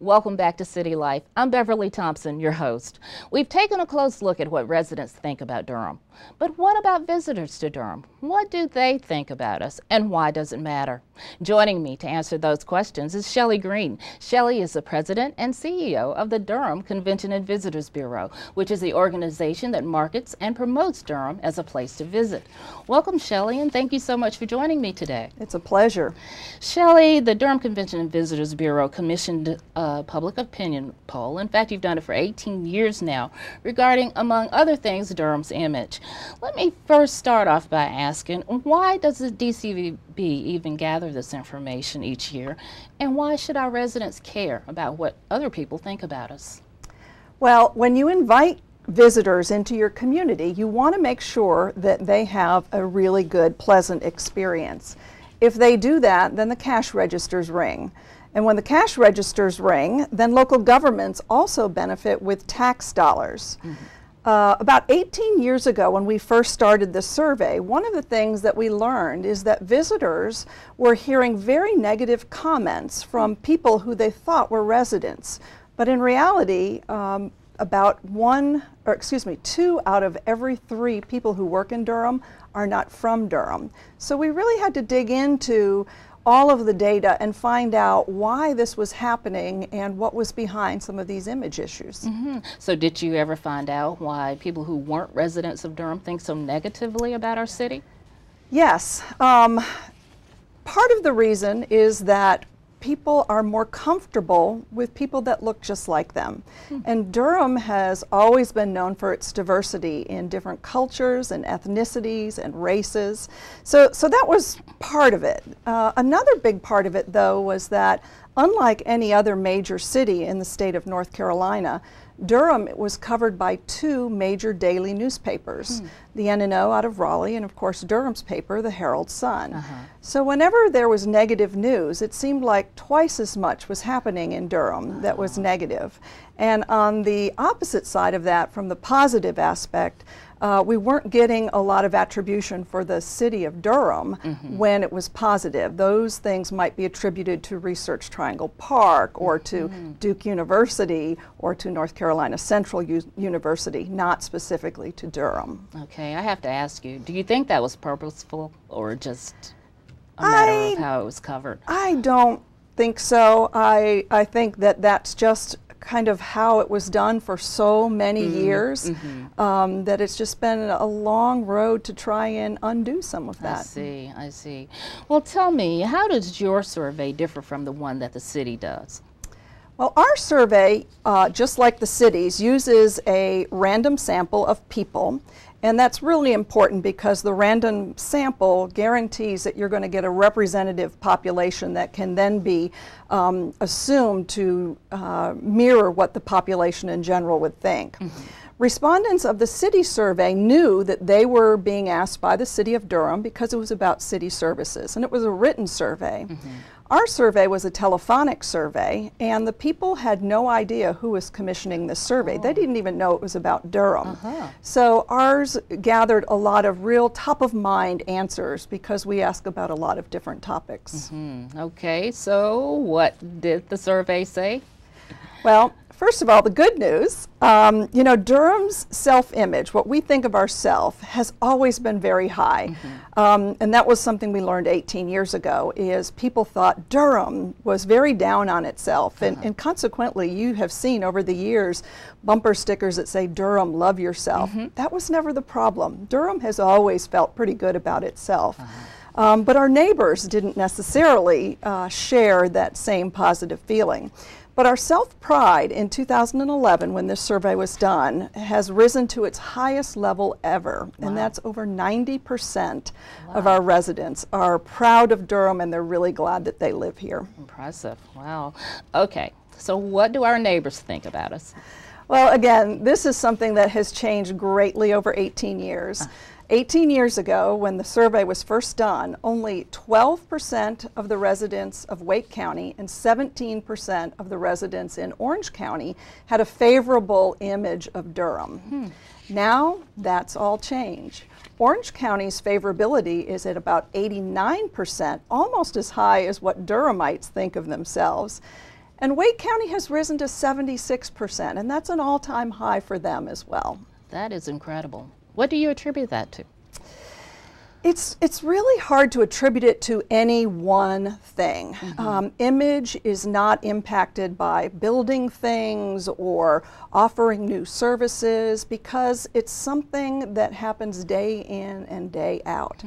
Welcome back to City Life. I'm Beverly Thompson, your host. We've taken a close look at what residents think about Durham. But what about visitors to Durham? What do they think about us, and why does it matter? Joining me to answer those questions is Shelly Green. Shelly is the president and CEO of the Durham Convention Visitors Bureau, which is the organization that markets and promotes Durham as a place to visit. Welcome, Shelly, and thank you so much for joining me today. It's a pleasure. Shelly, the Durham Convention Visitors Bureau commissioned a public opinion poll. In fact, you've done it for 18 years now, regarding, among other things, Durham's image. Let me first start off by asking, why does the DCVB even gather this information each year, and why should our residents care about what other people think about us? Well, when you invite visitors into your community, you want to make sure that they have a really good, pleasant experience. If they do that, then the cash registers ring. And when the cash registers ring, then local governments also benefit with tax dollars. About 18 years ago, when we first started the survey, one of the things that we learned is that visitors were hearing very negative comments from people who they thought were residents. But in reality, about 2 out of every 3 people who work in Durham are not from Durham. So we really had to dig into all of the data and find out why this was happening and what was behind some of these image issues. So did you ever find out why people who weren't residents of Durham think so negatively about our city? Yes. Part of the reason is that people are more comfortable with people that look just like them. And Durham has always been known for its diversity in different cultures and ethnicities and races. So that was part of it. Another big part of it, though, was that unlike any other major city in the state of North Carolina, Durham was covered by 2 major daily newspapers, the N&O out of Raleigh, and of course Durham's paper, the Herald Sun. So whenever there was negative news, it seemed like twice as much was happening in Durham that was negative. And on the opposite side of that, from the positive aspect, we weren't getting a lot of attribution for the city of Durham when it was positive. Those things might be attributed to Research Triangle Park or to Duke University or to North Carolina Central University, not specifically to Durham. Okay, I have to ask you, do you think that was purposeful or just a matter of how it was covered? I don't think so. I think that that's just kind of how it was done for so many years, that it's just been a long road to try and undo some of that. I see. Well, tell me, how does your survey differ from the one that the city does? Well, our survey, just like the city's, uses a random sample of people. And that's really important because the random sample guarantees that you're going to get a representative population that can then be assumed to mirror what the population in general would think. Respondents of the city survey knew that they were being asked by the city of Durham because it was about city services, and it was a written survey. Our survey was a telephonic survey, and the people had no idea who was commissioning this survey. They didn't even know it was about Durham. So ours gathered a lot of real top-of-mind answers because we asked about a lot of different topics. Okay, so what did the survey say? Well, first of all, the good news, you know, Durham's self-image, what we think of ourselves, has always been very high. And that was something we learned 18 years ago, is people thought Durham was very down on itself. And consequently, you have seen over the years bumper stickers that say, Durham, love yourself. That was never the problem. Durham has always felt pretty good about itself. But our neighbors didn't necessarily share that same positive feeling. But our self-pride in 2011, when this survey was done, has risen to its highest level ever. And that's over 90% of our residents are proud of Durham, and they're really glad that they live here. Impressive. Wow. Okay, so what do our neighbors think about us? Well, again, this is something that has changed greatly over 18 years. 18 years ago, when the survey was first done, only 12% of the residents of Wake County and 17% of the residents in Orange County had a favorable image of Durham. Now, that's all changed. Orange County's favorability is at about 89%, almost as high as what Durhamites think of themselves. And Wake County has risen to 76%, and that's an all-time high for them as well. That is incredible. What do you attribute that to? It's really hard to attribute it to any one thing. Image is not impacted by building things or offering new services because it's something that happens day in and day out.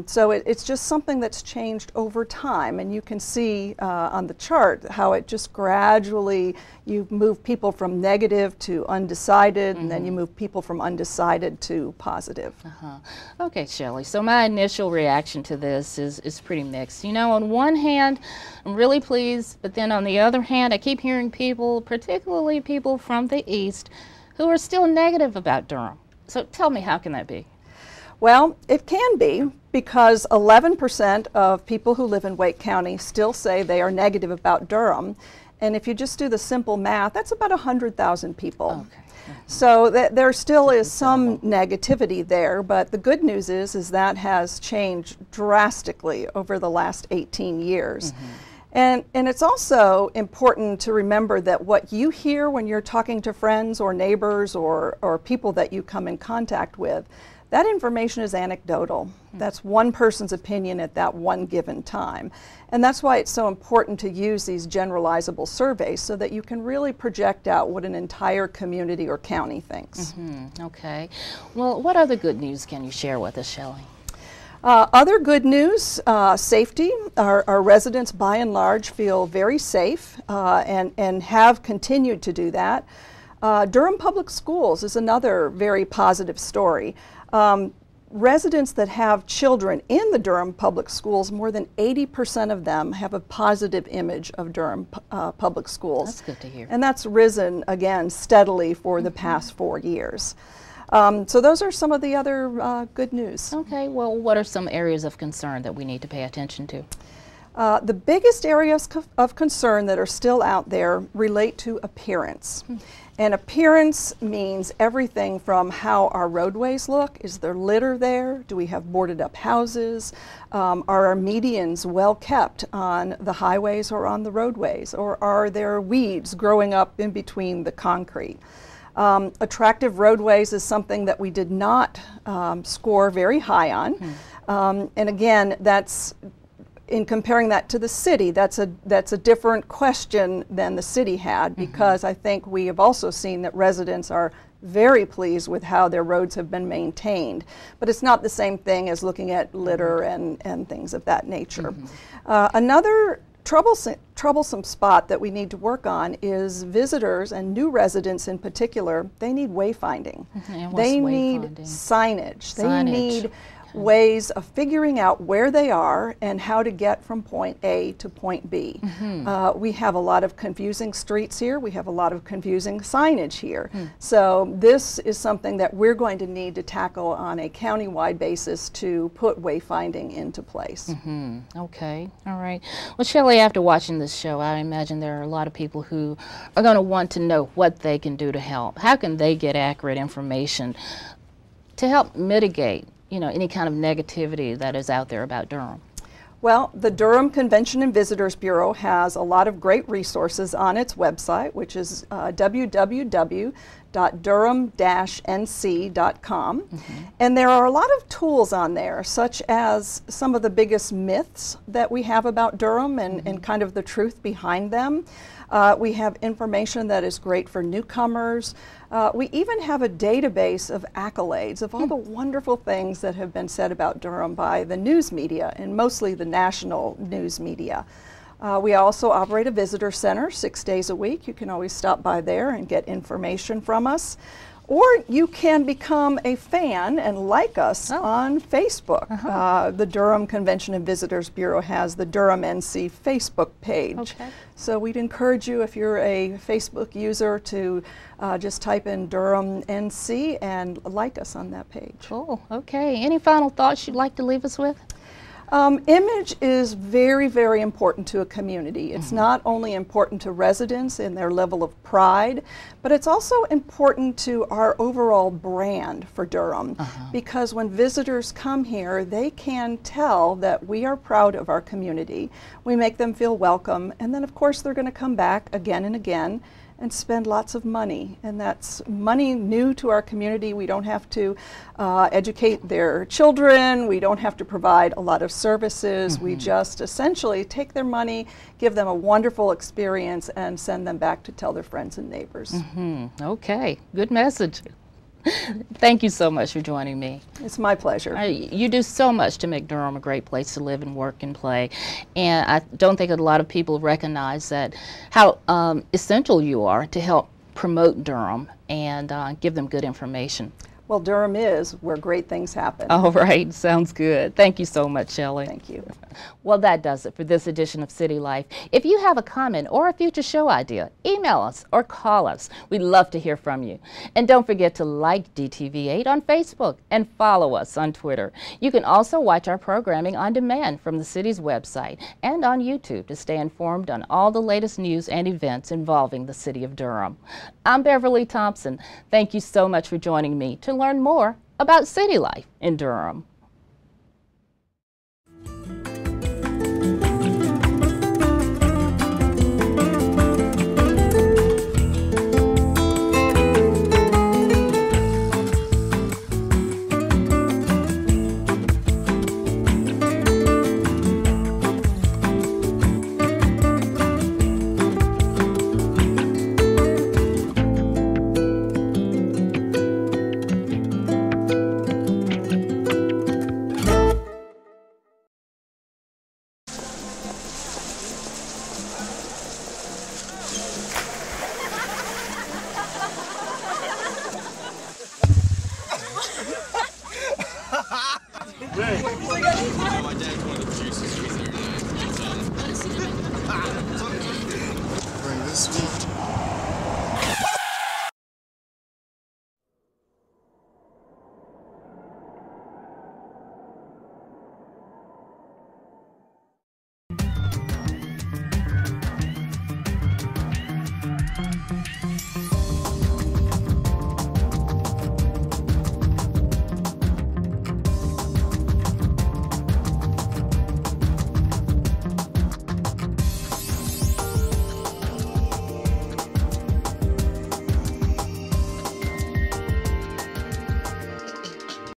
So it's just something that's changed over time, and you can see on the chart how it just gradually, you move people from negative to undecided, and then you move people from undecided to positive. Okay, Shelly, so my initial reaction to this is pretty mixed. You know, on one hand, I'm really pleased, but then on the other hand, I keep hearing people, particularly people from the East, who are still negative about Durham. So tell me, how can that be? Well, it can be, because 11% of people who live in Wake County still say they are negative about Durham. And if you just do the simple math, that's about 100,000 people. Okay. So there still is some negativity there, but the good news is that has changed drastically over the last 18 years. And it's also important to remember that what you hear when you're talking to friends or neighbors or people that you come in contact with, that information is anecdotal. That's one person's opinion at that one given time. And that's why it's so important to use these generalizable surveys so that you can really project out what an entire community or county thinks. Okay. Well, what other good news can you share with us, Shelly? Other good news, safety. Our residents by and large feel very safe and have continued to do that. Durham Public Schools is another very positive story. Residents that have children in the Durham Public Schools, more than 80% of them have a positive image of Durham Public Schools. That's good to hear. And that's risen, again, steadily for the past 4 years. So those are some of the other good news. Okay, well, what are some areas of concern that we need to pay attention to? The biggest areas of concern that are still out there relate to appearance. And appearance means everything from how our roadways look. Is there litter there? Do we have boarded up houses? Are our medians well kept on the highways or on the roadways? Or are there weeds growing up in between the concrete? Attractive roadways is something that we did not score very high on. And again, that's in comparing that to the city, that's a different question than the city had, because I think we have also seen that residents are very pleased with how their roads have been maintained. But it's not the same thing as looking at litter and things of that nature. Another troublesome spot that we need to work on is visitors and new residents in particular. They need wayfinding. They need signage. They need ways of figuring out where they are and how to get from point A to point B. We have a lot of confusing streets here. We have a lot of confusing signage here. So this is something that we're going to need to tackle on a county-wide basis to put wayfinding into place. Okay, all right. Well, Shelly, after watching this show, I imagine there are a lot of people who are going to want to know what they can do to help. How can they get accurate information to help mitigate, you know, any kind of negativity that is out there about Durham? Well, the Durham Convention and Visitors Bureau has a lot of great resources on its website, which is www.durham-nc.com. And there are a lot of tools on there, such as some of the biggest myths that we have about Durham and kind of the truth behind them. We have information that is great for newcomers. We even have a database of accolades of all the wonderful things that have been said about Durham by the news media, and mostly the national news media. We also operate a visitor center 6 days a week. You can always stop by there and get information from us. Or you can become a fan and like us on Facebook. The Durham Convention and Visitors Bureau has the Durham NC Facebook page. So we'd encourage you, if you're a Facebook user, to just type in Durham NC and like us on that page. Cool. Okay. Any final thoughts you'd like to leave us with? Image is very, very important to a community. It's not only important to residents in their level of pride, but it's also important to our overall brand for Durham. Because when visitors come here, they can tell that we are proud of our community. We make them feel welcome, and then of course they're going to come back again and again and spend lots of money, and that's money new to our community. We don't have to educate their children, we don't have to provide a lot of services. We just essentially take their money, give them a wonderful experience, and send them back to tell their friends and neighbors. Okay, good message. Thank you so much for joining me. It's my pleasure. You do so much to make Durham a great place to live and work and play, and I don't think a lot of people recognize that how essential you are to help promote Durham and give them good information. Well, Durham is where great things happen. All right, sounds good. Thank you so much, Shelly. Thank you. Well, that does it for this edition of City Life. If you have a comment or a future show idea, email us or call us. We'd love to hear from you. And don't forget to like DTV8 on Facebook and follow us on Twitter. You can also watch our programming on demand from the city's website and on YouTube to stay informed on all the latest news and events involving the city of Durham. I'm Beverly Thompson. Thank you so much for joining me to learn more about city life in Durham. My dad's one of the producers. Bring this one.